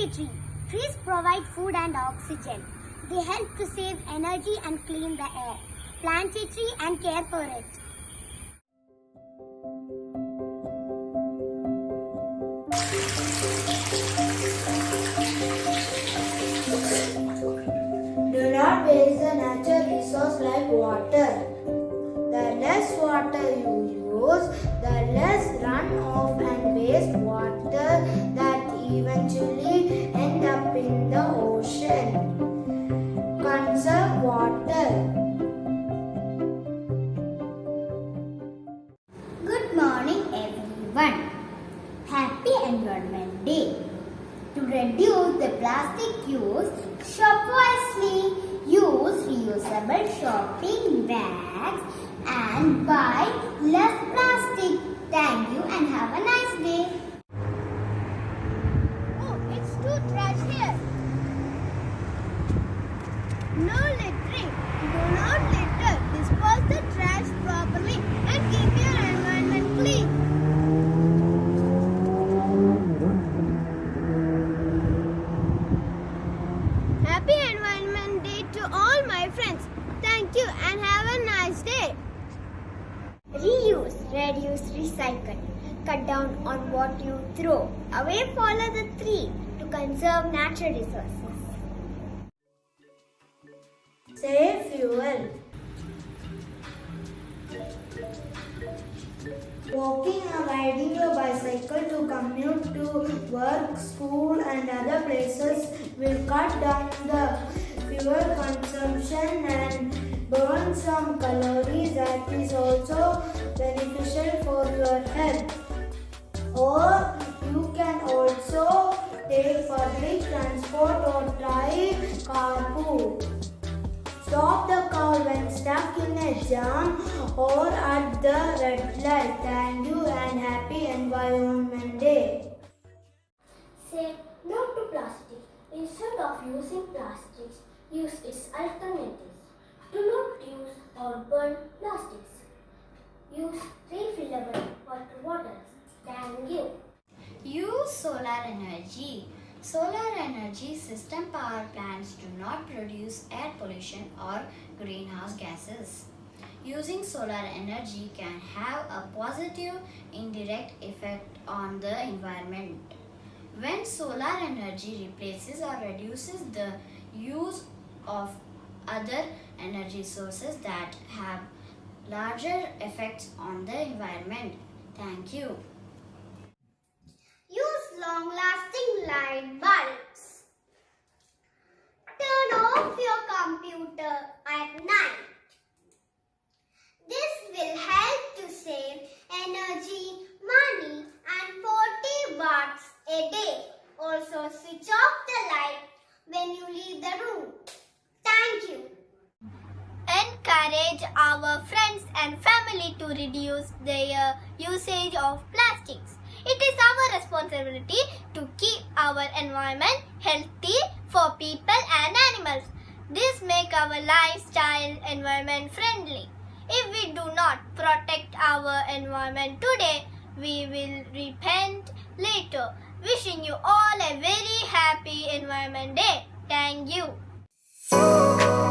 a tree. Trees provide food and oxygen. They help to save energy and clean the air. Plant a tree and care for it. Do not waste the natural resource like water. The less water you use, the less runoff and waste water that eventually end up in the ocean. Conserve water. Good morning everyone. Happy Environment Day. To reduce the plastic use, shop wisely. Use reusable shopping bags and buy less plastic. Thank you and have a nice day. Oh, it's too trash here. No littering. Do not litter. Dispose the trash properly and keep your environment clean. Happy Environment Day to all my friends. Thank you and have a nice day. Reuse, reduce, recycle. Cut down on what you throw. Away follow the tree to conserve natural resources. Save fuel. Walking or riding your bicycle to commute to work, school and other places will cut down the fuel consumption and burn some calories. That is also beneficial for your health. Or you can also take public transport or try carpool. Stop the car when stuck in a jam or at the red light. Thank you and happy Environment Day. Say no to plastic. Instead of using plastics, use its alternatives. Do not use or burn plastics. Use refillable water bottles. Thank you. Use solar energy. Solar energy system power plants do not produce air pollution or greenhouse gases. Using solar energy can have a positive indirect effect on the environment. When solar energy replaces or reduces the use of other energy sources that have larger effects on the environment. Thank you. Use long-lasting light bulbs. Turn off your computer at night. This will help to save energy, money and 40 watts a day. Also switch off the light when you leave the room. Thank you. Encourage our friends and family to reduce their usage of plastics. It is our responsibility to keep our environment healthy for people and animals. This makes our lifestyle environment friendly. If we do not protect our environment today, we will repent later. Wishing you all a very happy Environment Day. Thank you.